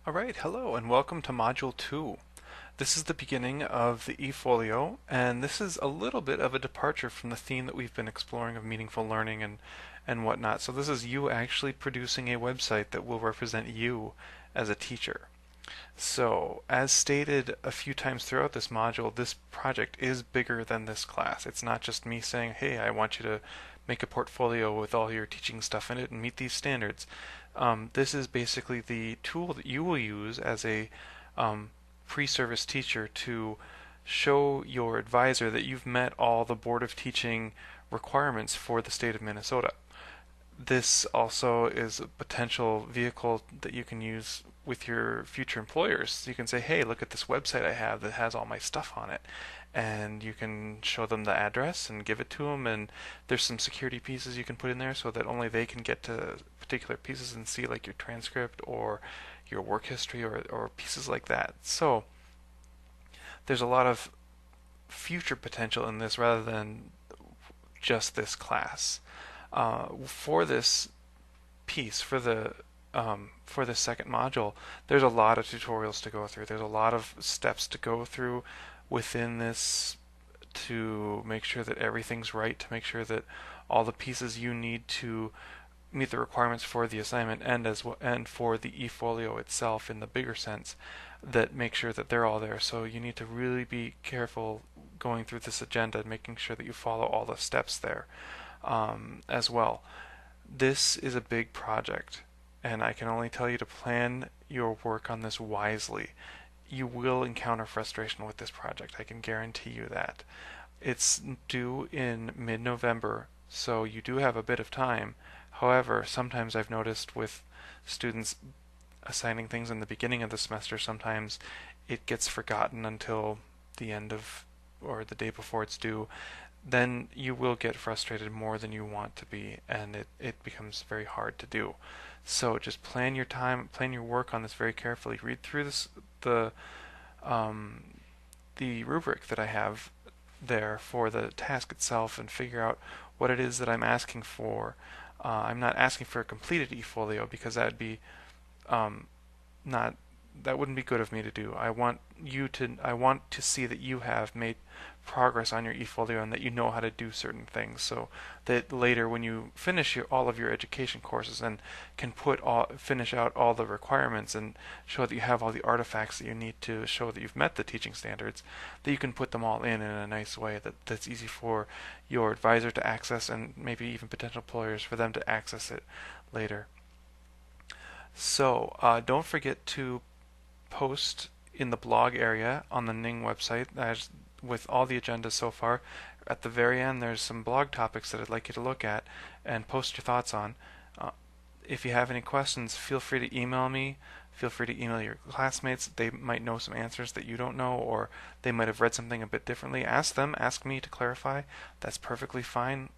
Alright, hello and welcome to Module 2. This is the beginning of the Efolio, and this is a little bit of a departure from the theme that we've been exploring of meaningful learning and whatnot. So this is you actually producing a website that will represent you as a teacher. So, as stated a few times throughout this module, this project is bigger than this class. It's not just me saying, hey, I want you to make a portfolio with all your teaching stuff in it and meet these standards. This is basically the tool that you will use as a pre-service teacher to show your advisor that you've met all the Board of Teaching requirements for the state of Minnesota. This also is a potential vehicle that you can use with your future employers. So you can say, hey, look at this website I have that has all my stuff on it. And you can show them the address and give it to them. And there's some security pieces you can put in there so that only they can get to particular pieces and see like your transcript or your work history or pieces like that. So there's a lot of future potential in this rather than just this class. For this piece, for the second module, there's a lot of tutorials to go through. There's a lot of steps to go through within this to make sure that everything's right, to make sure that all the pieces you need to meet the requirements for the assignment and for the eFolio itself in the bigger sense, that make sure that they're all there. So you need to really be careful going through this agenda and making sure that you follow all the steps there as well. This is a big project, and I can only tell you to plan your work on this wisely. You will encounter frustration with this project, I can guarantee you that. It's due in mid-November, so you do have a bit of time. However, sometimes I've noticed with students assigning things in the beginning of the semester, sometimes it gets forgotten until the end of or the day before it's due. Then you will get frustrated more than you want to be, and it becomes very hard to do. So just plan your time, plan your work on this very carefully. Read through um, the rubric that I have there for the task itself and figure out what it is that I'm asking for. I'm not asking for a completed eFolio because that'd be not that wouldn't be good of me to do. I want to see that you have made progress on your eFolio and that you know how to do certain things, so that later when you finish all of your education courses and can finish out all the requirements and show that you have all the artifacts that you need to show that you've met the teaching standards, that you can put them all in a nice way that's easy for your advisor to access and maybe even potential employers for them to access it later. So don't forget to post in the blog area on the Ning website with all the agendas so far. At the very end, there's some blog topics that I'd like you to look at and post your thoughts on. If you have any questions, feel free to email me. Feel free to email your classmates. They might know some answers that you don't know, or they might have read something a bit differently. Ask them, ask me to clarify. That's perfectly fine.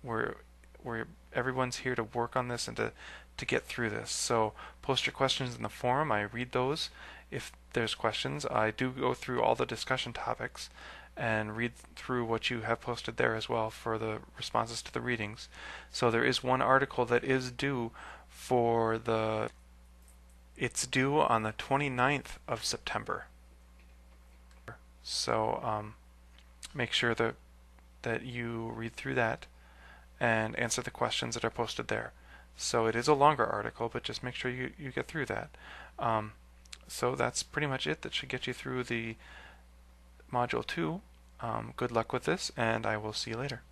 Everyone's here to work on this and to get through this. So post your questions in the forum. I read those. If there's questions, I do go through all the discussion topics and read through what you have posted there as well for the responses to the readings. So there is one article that is due it's due on the 29th of September. So make sure that you read through that and answer the questions that are posted there. So it is a longer article, but just make sure you get through that. So that's pretty much it. That should get you through the Module 2. Good luck with this, and I will see you later.